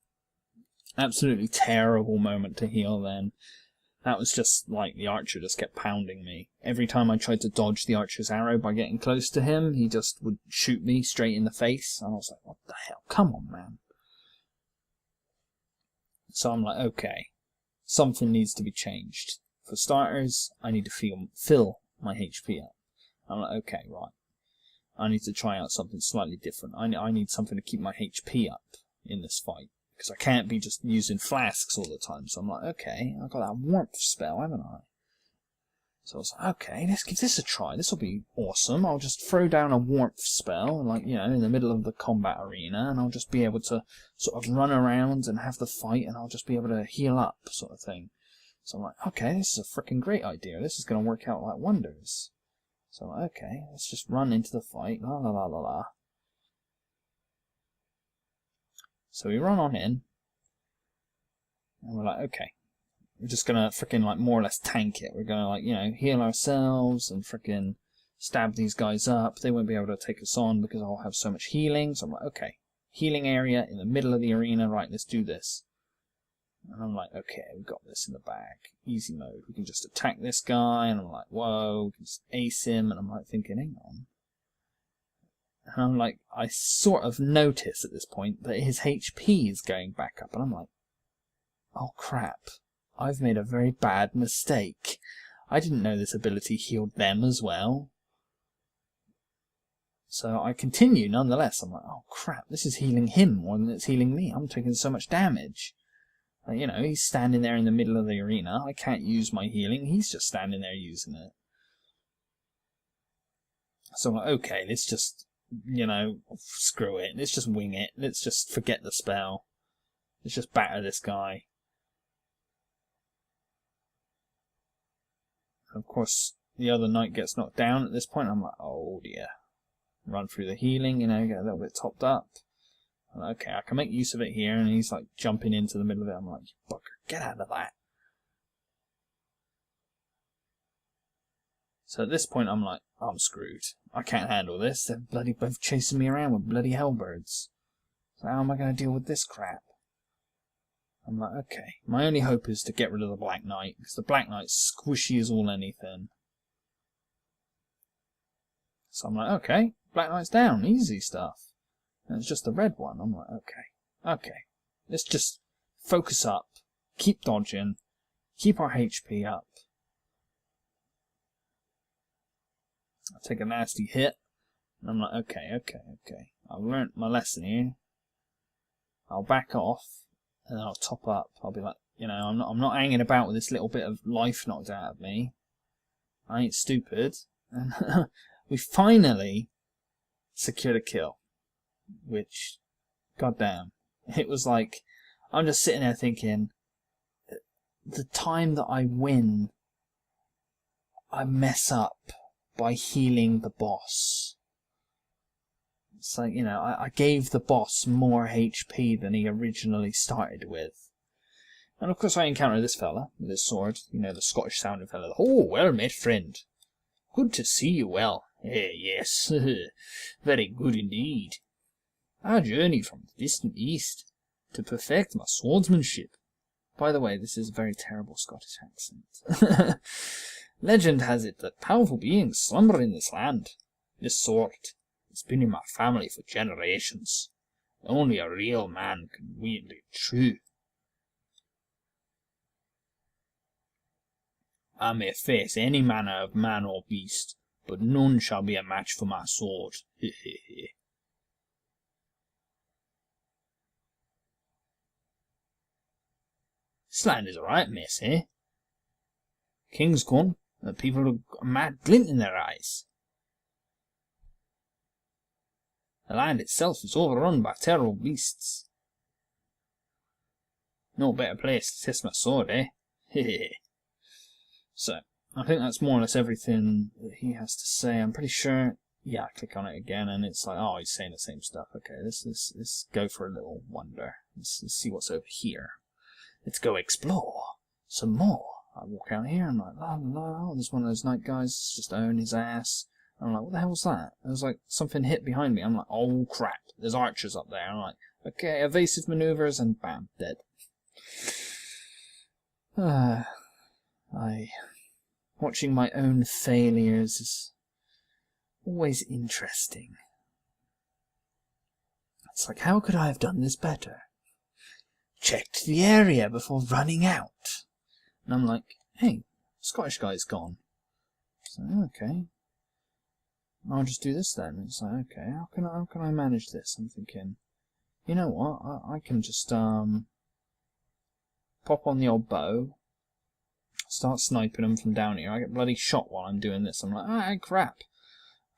[SPEAKER 1] Absolutely terrible moment to heal then. That was just like the archer just kept pounding me. Every time I tried to dodge the archer's arrow by getting close to him, he just would shoot me straight in the face. And I was like, what the hell? Come on, man. So I'm like, okay, something needs to be changed. For starters, I need to fill my HP up. I'm like, okay, right. I need to try out something slightly different. I need something to keep my HP up in this fight. Because I can't be just using flasks all the time. So I'm like, okay, I've got that warmth spell, haven't I? So I was like, okay, let's give this a try. This will be awesome. I'll just throw down a warmth spell, like, you know, in the middle of the combat arena, and I'll just be able to sort of run around and have the fight, and I'll just be able to heal up, sort of thing. So I'm like, okay, this is a freaking great idea. This is going to work out like wonders. So I'm like, okay, let's just run into the fight. La la la la la. So we run on in, and we're like, okay, we're just gonna frickin' like more or less tank it. We're gonna like, you know, heal ourselves and frickin' stab these guys up. They won't be able to take us on because I'll have so much healing. So I'm like, okay, healing area in the middle of the arena, right, let's do this. And I'm like, okay, we've got this in the bag. Easy mode. We can just attack this guy, and I'm like, whoa, we can just ace him, and I'm like thinking, hang on. And I'm like, I sort of notice at this point that his HP is going back up. And I'm like, oh crap, I've made a very bad mistake. I didn't know this ability healed them as well. So I continue nonetheless. I'm like, oh crap, this is healing him more than it's healing me. I'm taking so much damage. You know, he's standing there in the middle of the arena. I can't use my healing. He's just standing there using it. So I'm like, okay, let's just, you know, screw it. Let's just wing it. Let's just forget the spell. Let's just batter this guy. Of course, the other knight gets knocked down at this point. I'm like, oh dear. Run through the healing, you know, get a little bit topped up. Okay, I can make use of it here, and he's like jumping into the middle of it. I'm like, bugger, get out of that. So at this point, I'm like, I'm screwed. I can't handle this. They're bloody both chasing me around with bloody hellbirds. So how am I going to deal with this crap? I'm like, okay, my only hope is to get rid of the Black Knight, because the Black Knight's squishy as all anything. So I'm like, okay, Black Knight's down, easy stuff. And it's just the red one. I'm like, okay, let's just focus up, keep dodging, keep our HP up. I take a nasty hit, and I'm like, okay. I've learnt my lesson here. I'll back off, and I'll top up. I'll be like, you know, I'm not hanging about with this little bit of life knocked out of me. I ain't stupid. And we finally secured a kill, which, goddamn, it was like, I'm just sitting there thinking, the time that I win, I mess up by healing the boss. It's like, you know, I gave the boss more HP than he originally started with. And of course I encounter this fella with his sword, you know, the Scottish sounding fella. Oh, well met, friend. Good to see you well. Yes, very good indeed. I journeyed from the distant east to perfect my swordsmanship. By the way, this is a very terrible Scottish accent. Legend has it that powerful beings slumber in this land. This sword has been in my family for generations. Only a real man can wield it true. I may face any manner of man or beast, but none shall be a match for my sword. This land is alright, miss, eh? King's gone, and people have got a mad glint in their eyes. The land itself is overrun by terrible beasts. No better place to test my sword, eh? So, I think that's more or less everything that he has to say. I'm pretty sure. Yeah, I click on it again, and it's like, oh, he's saying the same stuff. Okay, let's go for a little wander. Let's see what's over here. Let's go explore some more. I walk out here, and I'm like, oh, there's one of those night guys just owing his ass. And I'm like, what the hell was that? It was like something hit behind me. I'm like, oh crap, there's archers up there. I'm like, okay, evasive maneuvers, and bam, dead. Watching my own failures is always interesting. It's like, how could I have done this better? Checked the area before running out. And I'm like, hey, Scottish guy's gone. So, okay. I'll just do this then. It's like, okay, how can I manage this? I'm thinking, you know what, I can just pop on the old bow, start sniping them from down here. I get bloody shot while I'm doing this. I'm like, ah, crap.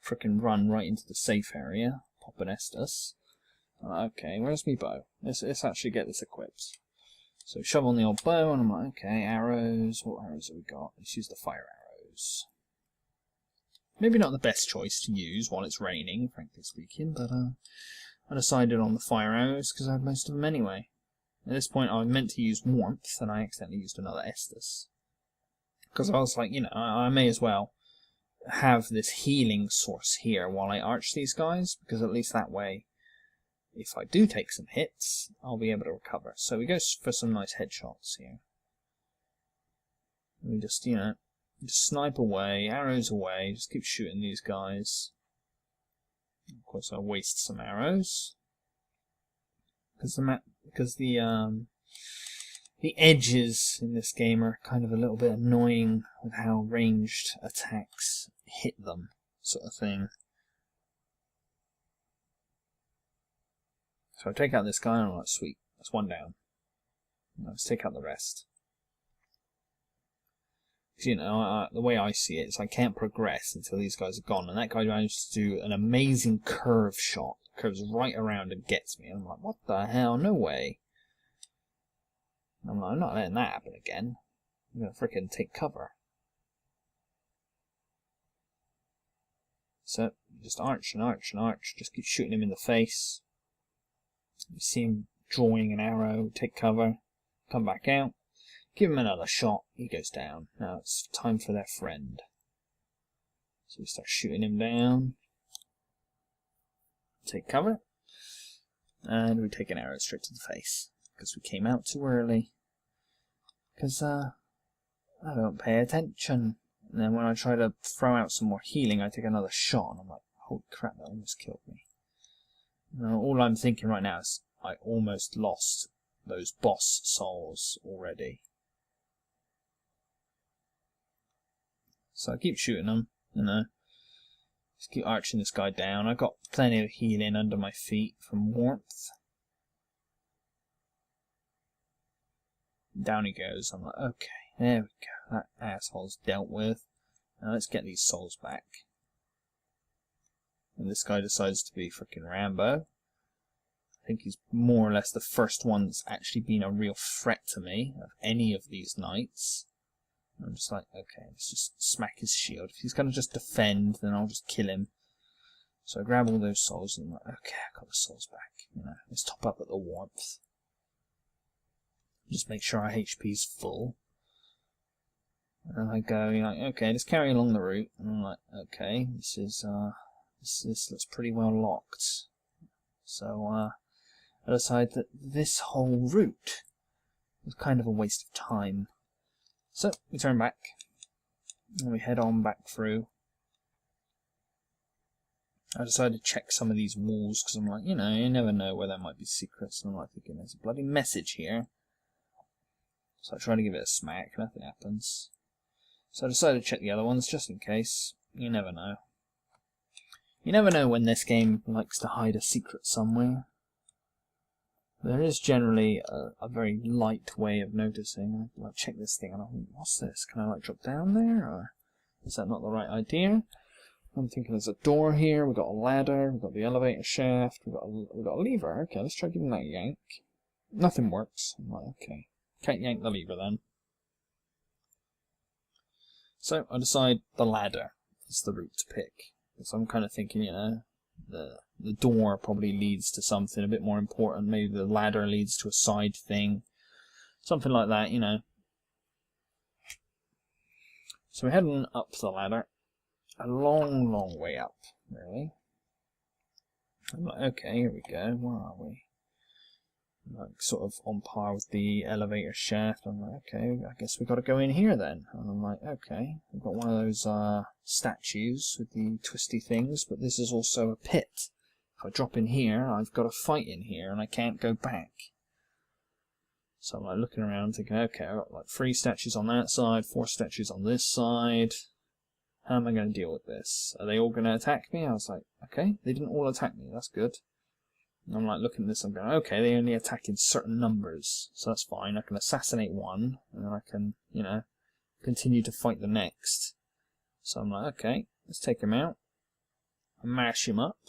[SPEAKER 1] Frickin' run right into the safe area. Pop an Estus. Okay, where's my bow? Let's actually get this equipped. So shove on the old bow, and I'm like, okay, arrows. What arrows have we got? Let's use the fire arrows. Maybe not the best choice to use while it's raining, frankly speaking, but I decided on the fire arrows because I had most of them anyway. At this point, I was meant to use warmth, and I accidentally used another Estus. Because I was like, you know, I may as well have this healing source here while I arch these guys, because at least that way, if I do take some hits, I'll be able to recover. So we go for some nice headshots here. We just, you know, just snipe away, arrows away, just keep shooting these guys. Of course, I'll waste some arrows because the edges in this game are kind of a little bit annoying with how ranged attacks hit them, sort of thing. So I take out this guy and I'm like, sweet, that's one down. Now let's take out the rest. Because, you know, the way I see it is I can't progress until these guys are gone. And that guy managed to do an amazing curve shot. Curves right around and gets me. And I'm like, what the hell? No way. And I'm like, I'm not letting that happen again. I'm going to frickin' take cover. So, just arch and arch and arch. Just keep shooting him in the face. You see him drawing an arrow, take cover, come back out, give him another shot, he goes down. Now it's time for their friend. So we start shooting him down, take cover, and we take an arrow straight to the face, because we came out too early. Because I don't pay attention. And then when I try to throw out some more healing, I take another shot, and I'm like, holy crap, that almost killed me. Now, all I'm thinking right now is I almost lost those boss souls already. So I keep shooting them, you know. Just keep arching this guy down. I got plenty of healing under my feet from warmth. Down he goes. I'm like, okay, there we go. That asshole's dealt with. Now let's get these souls back. And this guy decides to be frickin' Rambo. I think he's more or less the first one that's actually been a real threat to me of any of these knights. I'm just like, okay, let's just smack his shield. If he's going to just defend, then I'll just kill him. So I grab all those souls and I'm like, okay, I got the souls back. You know, let's top up at the warmth. Just make sure our HP's full. And I go, you know, okay, let's carry along the route. And I'm like, okay, this looks pretty well locked. So I decided that this whole route was kind of a waste of time. So we turn back and we head on back through. I decided to check some of these walls because I'm like, you know, you never know where there might be secrets. And I'm like thinking, there's a bloody message here. So I try to give it a smack, nothing happens. So I decided to check the other ones just in case. You never know. You never know when this game likes to hide a secret somewhere. There is generally a very light way of noticing. I like, check this thing and I think, what's this? Can I like drop down there? Or is that not the right idea? I'm thinking there's a door here, we've got a ladder, we've got the elevator shaft, we've got a lever. Okay, let's try giving that a yank. Nothing works. I'm like, okay, can't yank the lever then. So I decide the ladder is the route to pick. So I'm kind of thinking, you know, the door probably leads to something a bit more important. Maybe the ladder leads to a side thing. Something like that, you know. So we're heading up the ladder. A long, long way up, really. I'm like, okay, here we go. Where are we? Like, sort of on par with the elevator shaft. I'm like, okay, I guess we got to go in here then. And I'm like, okay, we've got one of those statues with the twisty things, but this is also a pit. If I drop in here, I've got to fight in here, and I can't go back. So I'm like looking around, thinking, okay, I've got like 3 statues on that side, 4 statues on this side. How am I going to deal with this? Are they all going to attack me? I was like, okay, they didn't all attack me. That's good. And I'm like looking at this, I'm going, okay, they only attack in certain numbers, so that's fine. I can assassinate one, and then I can, you know, continue to fight the next. So I'm like, okay, let's take him out, and mash him up,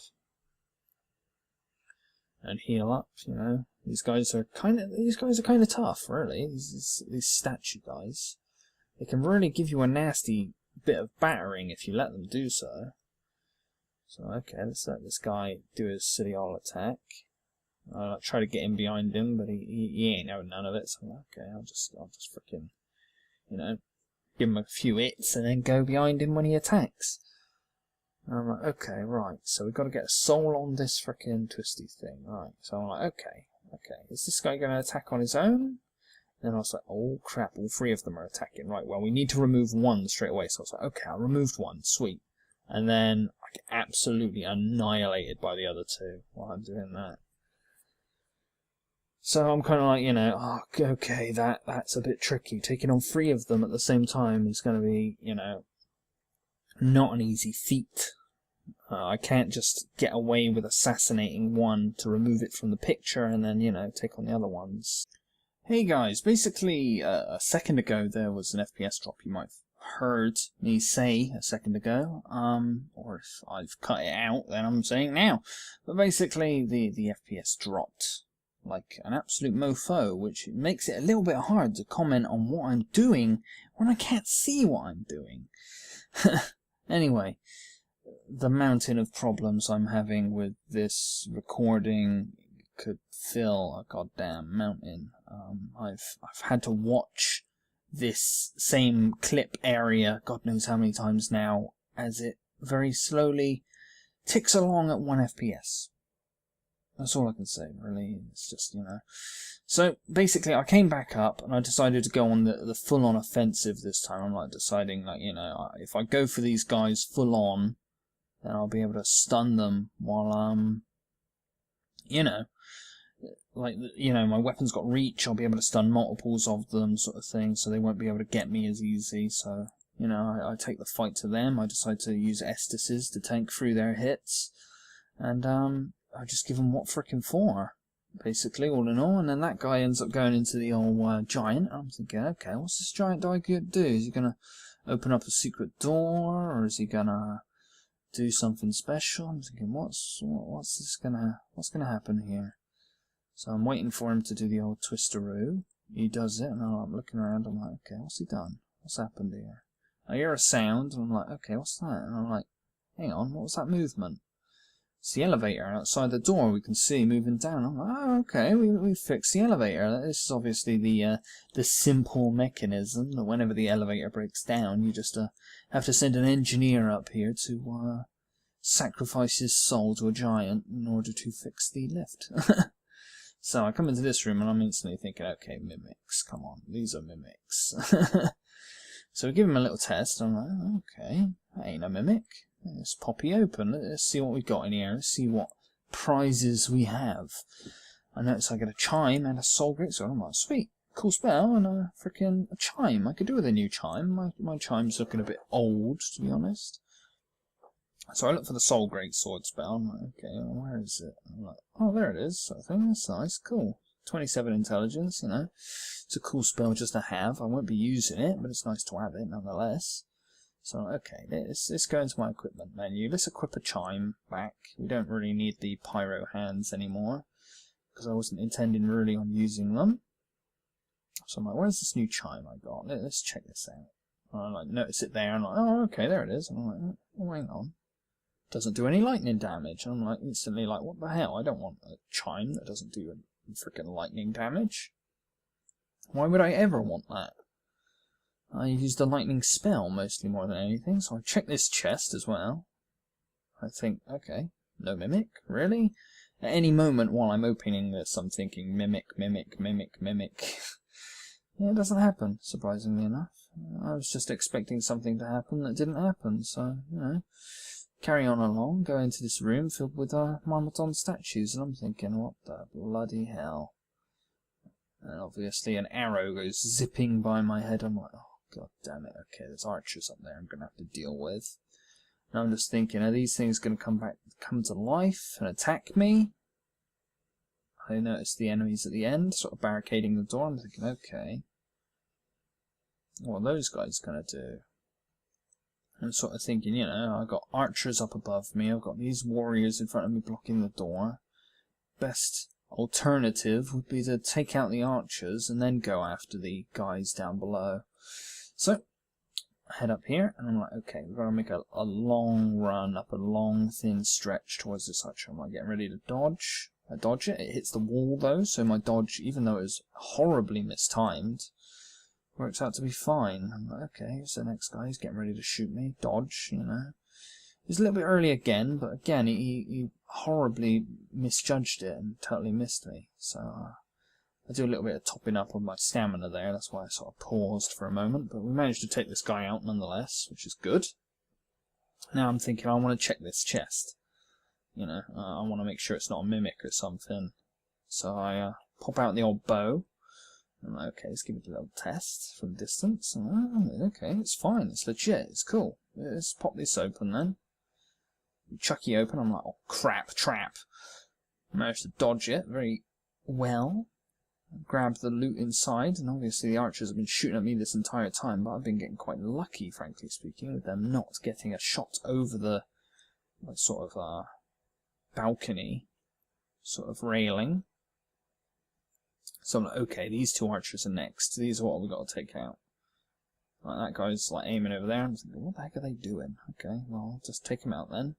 [SPEAKER 1] and heal up. You know, these guys are kind of tough, really. These statue guys, they can really give you a nasty bit of battering if you let them do so. So okay, let's let this guy do his silly old attack. I'll try to get in behind him, but he ain't having none of it. So I'm like, okay, I'll just frickin', you know, give him a few hits and then go behind him when he attacks. And I'm like, okay, right. So we've got to get a soul on this frickin' twisty thing, right? So I'm like, okay, is this guy going to attack on his own? Then I was like, oh crap, all 3 of them are attacking. Right, well, we need to remove one straight away. So I was like, okay, I removed one, sweet. And then I like absolutely annihilated by the other two while I'm doing that. So I'm kind of like, oh, okay, that's a bit tricky. Taking on 3 of them at the same time is going to be, not an easy feat. I can't just get away with assassinating one to remove it from the picture and then, take on the other ones. Hey guys, basically a second ago there was an FPS drop. You might have heard me say a second ago, or if I've cut it out then I'm saying now. But basically the FPS dropped like an absolute mofo, which makes it a little bit hard to comment on what I'm doing when I can't see what I'm doing. Anyway, the mountain of problems I'm having with this recording could fill a goddamn mountain. I've had to watch this same clip area God knows how many times now as it very slowly ticks along at 1 FPS. That's all I can say, really. It's just, So, basically, I came back up, and I decided to go on the full-on offensive this time. I'm, like, deciding, like, if I go for these guys full-on, then I'll be able to stun them while, my weapon's got reach, I'll be able to stun multiples of them, sort of thing, so they won't be able to get me as easy, so, I take the fight to them. I decide to use Estises to tank through their hits, and, I just give them what frickin' for, basically, all in all. And then that guy ends up going into the old giant. I'm thinking, okay, what's this giant guy gonna do? Is he gonna open up a secret door, or is he gonna do something special? I'm thinking, what's gonna happen here? So I'm waiting for him to do the old twisteroo. He does it, and I'm looking around. I'm like, okay, what's he done? What's happened here? I hear a sound, and I'm like, okay, what's that? And I'm like, hang on, what was that movement? It's the elevator outside the door we can see moving down. I'm like, oh, okay, we fixed the elevator. This is obviously the simple mechanism that whenever the elevator breaks down, you just have to send an engineer up here to sacrifice his soul to a giant in order to fix the lift. So I come into this room and I'm instantly thinking, okay, mimics, come on, these are mimics. So we give him a little test. I'm like, okay, that ain't a mimic. Let's pop you open. Let's see what we got in here. Let's see what prizes we have. I notice I get a chime and a soul great sword. I'm like, sweet, cool spell and a freaking chime. I could do with a new chime. My chime's looking a bit old, to be honest. So I look for the soul great sword spell. I'm like, okay, well, where is it? I'm like, oh, there it is. So I think that's nice, cool. 27 intelligence, It's a cool spell just to have. I won't be using it, but it's nice to have it nonetheless. So, okay, let's go into my equipment menu. Let's equip a chime back. We don't really need the pyro hands anymore, because I wasn't intending really on using them. So I'm like, where's this new chime I got? Let's check this out. And I notice it there, and I'm like, oh, okay, there it is. And I'm like, oh, hang on. Doesn't do any lightning damage. And I'm like, instantly like, what the hell? I don't want a chime that doesn't do freaking lightning damage. Why would I ever want that? I used a lightning spell mostly more than anything, so I check this chest as well. I think, okay, no mimic, really? At any moment while I'm opening this, I'm thinking mimic. Yeah, it doesn't happen, surprisingly enough. I was just expecting something to happen that didn't happen, so, carry on along, go into this room filled with Myrmidon statues, and I'm thinking, what the bloody hell? And obviously an arrow goes zipping by my head. I'm like, oh, god damn it, okay, there's archers up there I'm going to have to deal with. And I'm just thinking, are these things going to come to life and attack me? I noticed the enemies at the end, sort of barricading the door. I'm thinking, okay, what are those guys going to do? I'm sort of thinking, I've got archers up above me, I've got these warriors in front of me blocking the door. Best alternative would be to take out the archers and then go after the guys down below. So, I head up here, and I'm like, okay, we've got to make a long run up a long, thin stretch towards this archer. I'm like, getting ready to dodge. I dodge it. It hits the wall, though, so my dodge, even though it was horribly mistimed, works out to be fine. I'm like, okay, here's the next guy. He's getting ready to shoot me. Dodge, He's a little bit early again, but again, he horribly misjudged it and totally missed me. So, I do a little bit of topping up on my stamina there. That's why I sort of paused for a moment. But we managed to take this guy out nonetheless, which is good. Now I'm thinking I want to check this chest. You know, I want to make sure it's not a mimic or something. So I pop out the old bow. I'm like, okay, let's give it a little test from distance. Okay, it's fine, it's legit, it's cool. Let's pop this open then. Chucky open, I'm like, oh crap, trap. Managed to dodge it very well. Grab the loot inside, and obviously the archers have been shooting at me this entire time, but I've been getting quite lucky, frankly speaking, with them not getting a shot over the sort of balcony sort of railing. So I'm like, okay, these two archers are next. These are what we've got to take out. Like, that guy's like aiming over there. I'm thinking, what the heck are they doing? Okay, well, I'll just take him out then.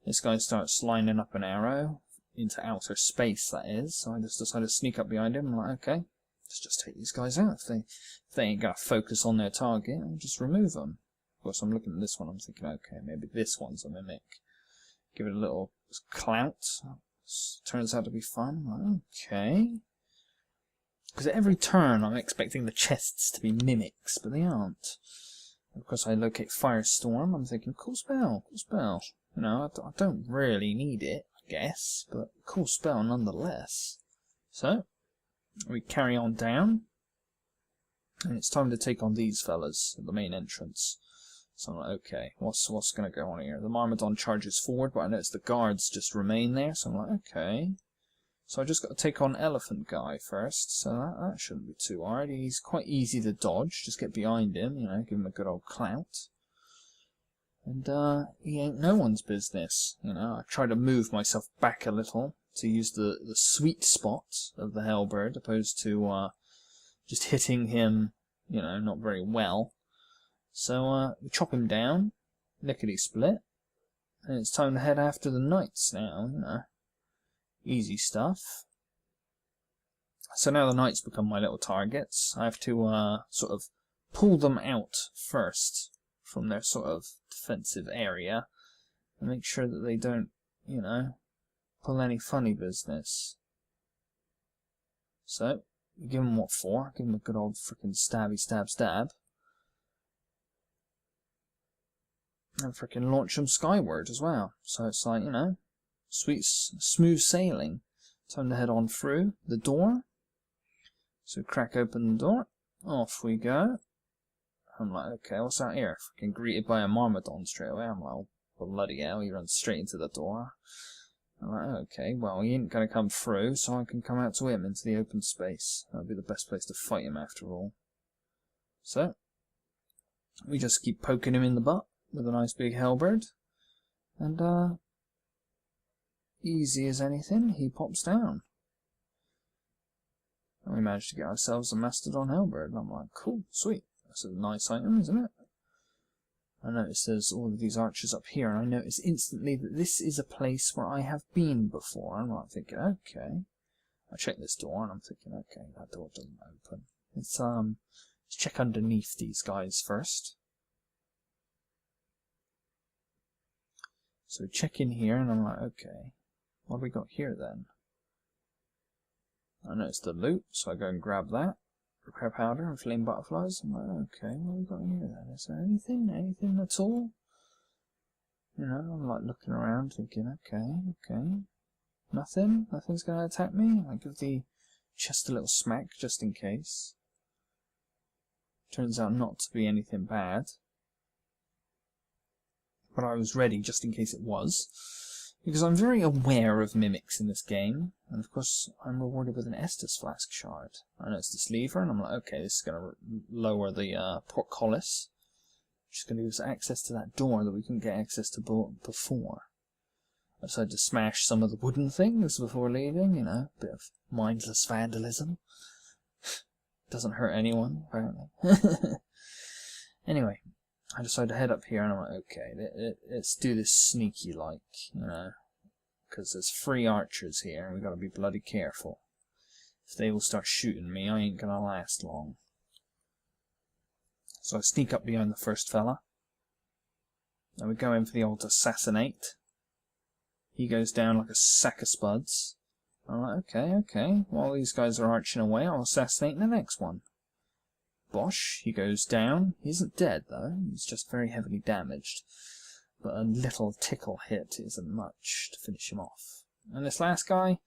[SPEAKER 1] This guy starts lining up an arrow into outer space, that is. So I just decided to sneak up behind him. I'm like, okay, let's just take these guys out. If they ain't going to focus on their target, I'll just remove them. Of course, I'm looking at this one. I'm thinking, okay, maybe this one's a mimic. Give it a little clout. Turns out to be fun. I'm like, okay. Because at every turn I'm expecting the chests to be mimics, but they aren't. Of course I locate Firestorm, I'm thinking, cool spell, cool spell. You know, I don't really need it, I guess, but cool spell nonetheless. So, we carry on down, and it's time to take on these fellas at the main entrance. So I'm like, okay, what's going to go on here? The Myrmidon charges forward, but I notice the guards just remain there, so I'm like, okay. So I just got to take on Elephant Guy first, so that shouldn't be too hard. He's quite easy to dodge, just get behind him, you know, give him a good old clout. And he ain't no one's business, you know. I try to move myself back a little to use the sweet spot of the Halberd, opposed to just hitting him, you know, not very well. So we chop him down, lickety-split, and it's time to head after the knights now, you know. Easy stuff. So now the knights become my little targets. I have to sort of pull them out first from their sort of defensive area and make sure that they don't, you know, pull any funny business. So, give them what for? Give them a good old frickin' stabby stab stab. And frickin' launch them skyward as well. So it's like, you know, sweet, smooth sailing. Time to head on through the door. So crack open the door. Off we go. I'm like, okay, what's out here? Freaking greeted by a Myrmidon straight away. I'm like, oh, bloody hell, he runs straight into the door. I'm like, okay, well, he ain't going to come through, so I can come out to him into the open space. That'll be the best place to fight him after all. So, we just keep poking him in the butt with a nice big halberd. And, easy as anything, he pops down. And we managed to get ourselves a Mastodon halberd. And I'm like, cool, sweet. That's a nice item, isn't it? I notice there's all of these archers up here, and I notice instantly that this is a place where I have been before. I'm like thinking, okay. I check this door, and I'm thinking, okay, that door doesn't open. Let's check underneath these guys first. So check in here, and I'm like, okay, what have we got here then? I notice the loot, so I go and grab that. Repair powder and flame butterflies. I'm like, okay, what have we got here then? Is there anything? Anything at all? You know, I'm like looking around thinking, okay. Nothing? Nothing's going to attack me? I give the chest a little smack just in case. Turns out not to be anything bad. But I was ready just in case it was. Because I'm very aware of mimics in this game, and of course I'm rewarded with an Estus Flask shard. I noticed this lever, and I'm like, okay, this is going to lower the portcullis, which is going to give us access to that door that we couldn't get access to before. I decided to smash some of the wooden things before leaving, you know, a bit of mindless vandalism. Doesn't hurt anyone, apparently. Anyway. I decided to head up here, and I'm like, okay, let's do this sneaky-like, you know, because there's 3 archers here, and we've got to be bloody careful. If they all start shooting me, I ain't gonna last long. So I sneak up behind the first fella, and we go in for the old assassinate. He goes down like a sack of spuds. I'm like, okay, while these guys are arching away, I'll assassinate the next one. Bosh, he goes down. He isn't dead, though. He's just very heavily damaged. but a little tickle hit isn't much to finish him off. And this last guy,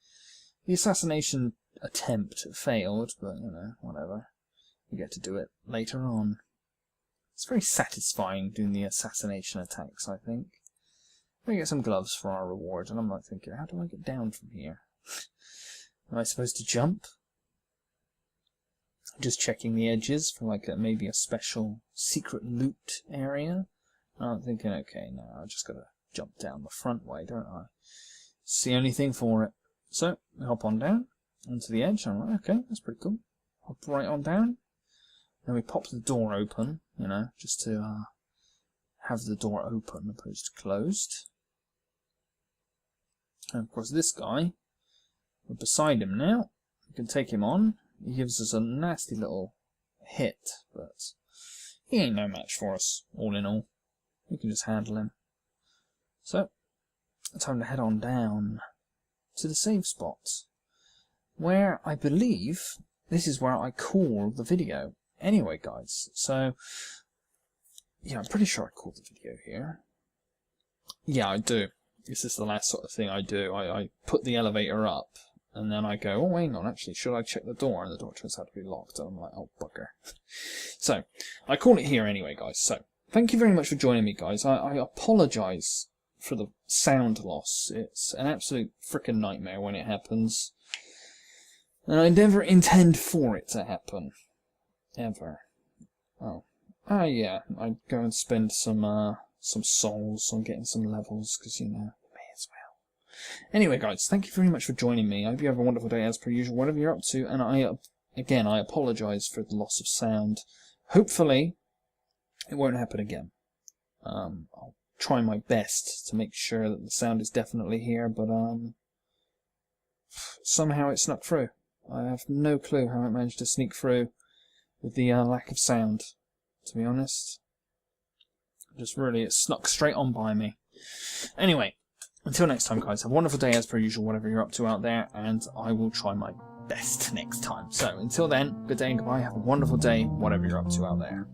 [SPEAKER 1] the assassination attempt failed, but, you know, whatever. You get to do it later on. It's very satisfying doing the assassination attacks, I think. We get some gloves for our reward, and I'm like thinking, how do I get down from here? Am I supposed to jump? Just checking the edges for like maybe a special secret loot area. And I'm thinking, okay, no, I just gotta jump down the front way, don't I? It's the only thing for it. So, we hop on down onto the edge. I'm like, okay, that's pretty cool. Hop right on down. Then we pop the door open, you know, just to have the door open opposed to closed. And of course this guy, we're beside him now. We can take him on. He gives us a nasty little hit, but he ain't no match for us, all in all. We can just handle him. So, time to head on down to the save spot, where I believe this is where I call the video. Anyway, guys, so, yeah, I'm pretty sure I called the video here. Yeah, I do. This is the last sort of thing I do. I put the elevator up, and then I go, oh, hang on, actually, should I check the door? And the door turns out to be locked, and I'm like, oh, bugger. So, I call it here anyway, guys. So, thank you very much for joining me, guys. I apologise for the sound loss. It's an absolute frickin' nightmare when it happens. And I never intend for it to happen. Ever. Oh. Ah, yeah. I'd go and spend some souls on getting some levels, because, you know, may as well. Anyway, guys, thank you very much for joining me. I hope you have a wonderful day as per usual, whatever you're up to. And I apologise for the loss of sound. Hopefully, it won't happen again. I'll try my best to make sure that the sound is definitely here, but somehow it snuck through. I have no clue how it managed to sneak through with the lack of sound, to be honest. Just really, it snuck straight on by me. Anyway, until next time, guys, have a wonderful day as per usual, whatever you're up to out there, and I will try my best next time. So, until then, good day and goodbye. Have a wonderful day, whatever you're up to out there.